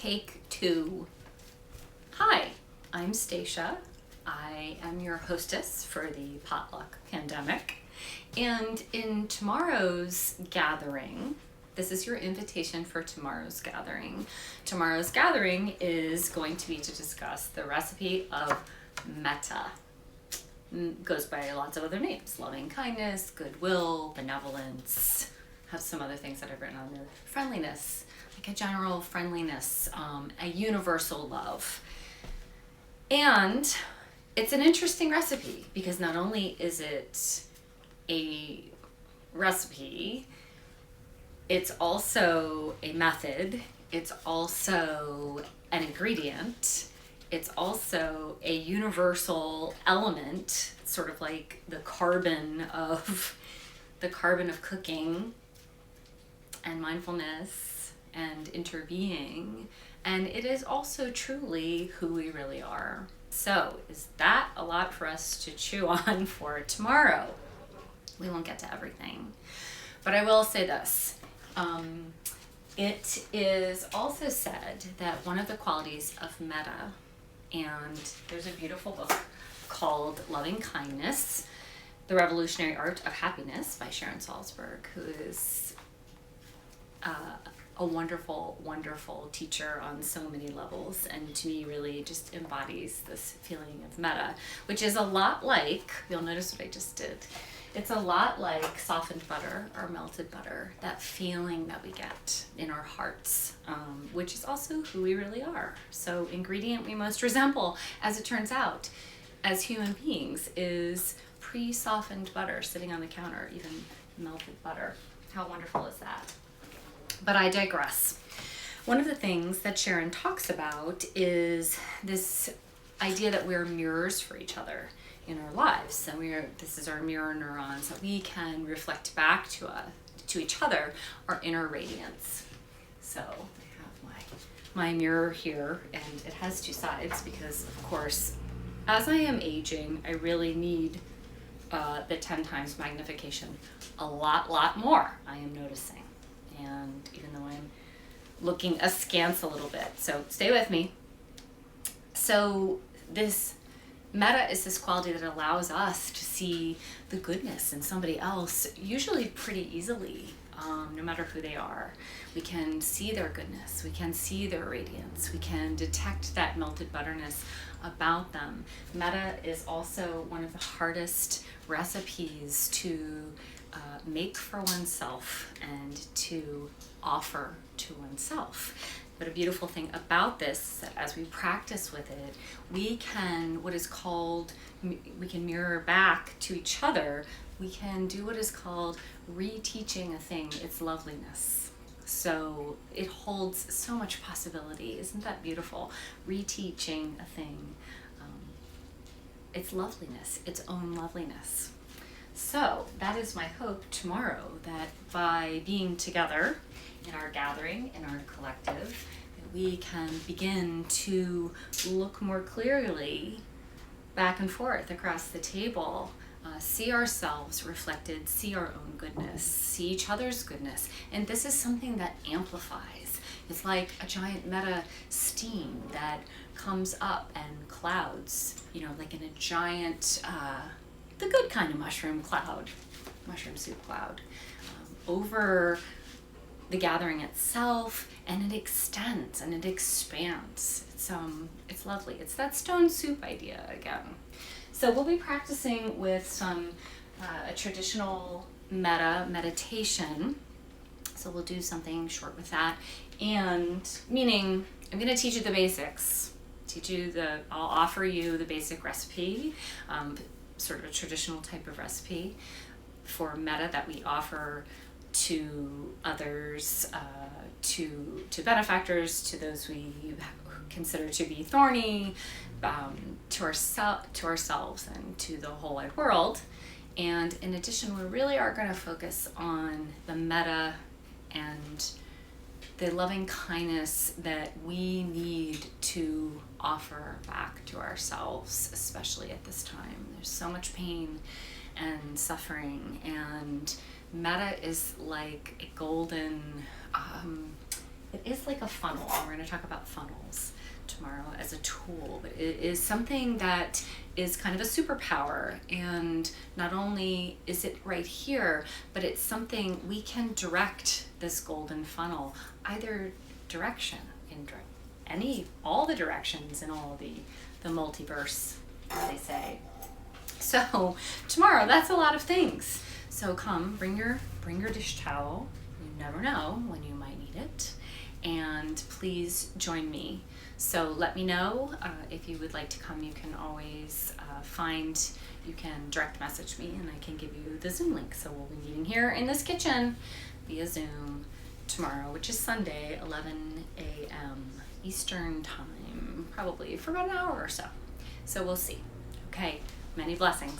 Take two. Hi, I'm Stacia. I am your hostess for the Potluck pandemic. And in tomorrow's gathering, this is your invitation for tomorrow's gathering. Tomorrow's gathering is going to be to discuss the recipe of Metta. Goes by lots of other names: loving kindness, goodwill, benevolence. Have some other things that I've written on there. Friendliness, like a general friendliness, a universal love. And it's an interesting recipe because not only is it a recipe, it's also a method, it's also an ingredient, it's also a universal element, sort of like the carbon of cooking and mindfulness and interbeing. And it is also truly who we really are. So is that a lot for us to chew on for tomorrow? We won't get to everything, but I will say this. It is also said that one of the qualities of Metta, and there's a beautiful book called Loving Kindness, The Revolutionary Art of Happiness by Sharon Salzberg, who is a wonderful, wonderful teacher on so many levels, and to me really just embodies this feeling of Metta, which is a lot like, you'll notice what I just did, it's a lot like softened butter or melted butter, that feeling that we get in our hearts, which is also who we really are. So ingredient we most resemble, as it turns out, as human beings, is pre-softened butter sitting on the counter, even melted butter. How wonderful is that? But I digress. One of the things that Sharon talks about is this idea that we're mirrors for each other in our lives. And this is our mirror neurons, that we can reflect back to each other our inner radiance. So I have my mirror here, and it has two sides because, of course, as I am aging, I really need the 10 times magnification a lot more, I am noticing. And even though I'm looking askance a little bit, so stay with me. So this Metta is this quality that allows us to see the goodness in somebody else, usually pretty easily, no matter who they are. We can see their goodness, we can see their radiance, we can detect that melted butterness about them. Metta is also one of the hardest recipes to make for oneself and to offer to oneself. But a beautiful thing about this is that as we practice with it, we can mirror back to each other. We can do what is called reteaching a thing its loveliness. So it holds so much possibility. Isn't that beautiful? Reteaching a thing its loveliness, its own loveliness. So that is my hope tomorrow, that by being together in our gathering, in our collective, that we can begin to look more clearly back and forth across the table, see ourselves reflected, see our own goodness, see each other's goodness. And this is something that amplifies. It's like a giant Metta steam that comes up and clouds, like in a giant, the good kind of mushroom soup cloud, over the gathering itself, and it extends and it expands. It's lovely. It's that stone soup idea again. So we'll be practicing with some a traditional Metta meditation. So we'll do something short with that, and meaning I'm going to teach you the basics. I'll offer you the basic recipe. Sort of a traditional type of recipe for Metta that we offer to others, to benefactors, to those we consider to be thorny, to ourselves and to the whole wide world. And in addition, we really are going to focus on the Metta and the loving kindness that we need to offer back to ourselves, especially at this time. There's so much pain and suffering, and Metta is like a golden it is like a funnel. We're going to talk about funnels tomorrow as a tool, but it is something that is kind of a superpower. And not only is it right here, but it's something we can direct this golden funnel either direction, in all the directions in all the multiverse, as they say. So tomorrow, that's a lot of things. So come, bring your dish towel. You never know when you might need it. And please join me. So let me know if you would like to come. You can always you can direct message me and I can give you the Zoom link. So we'll be meeting here in this kitchen via Zoom tomorrow, which is Sunday, 11 a.m. Eastern time, probably for about an hour or so. So we'll see. Okay, many blessings.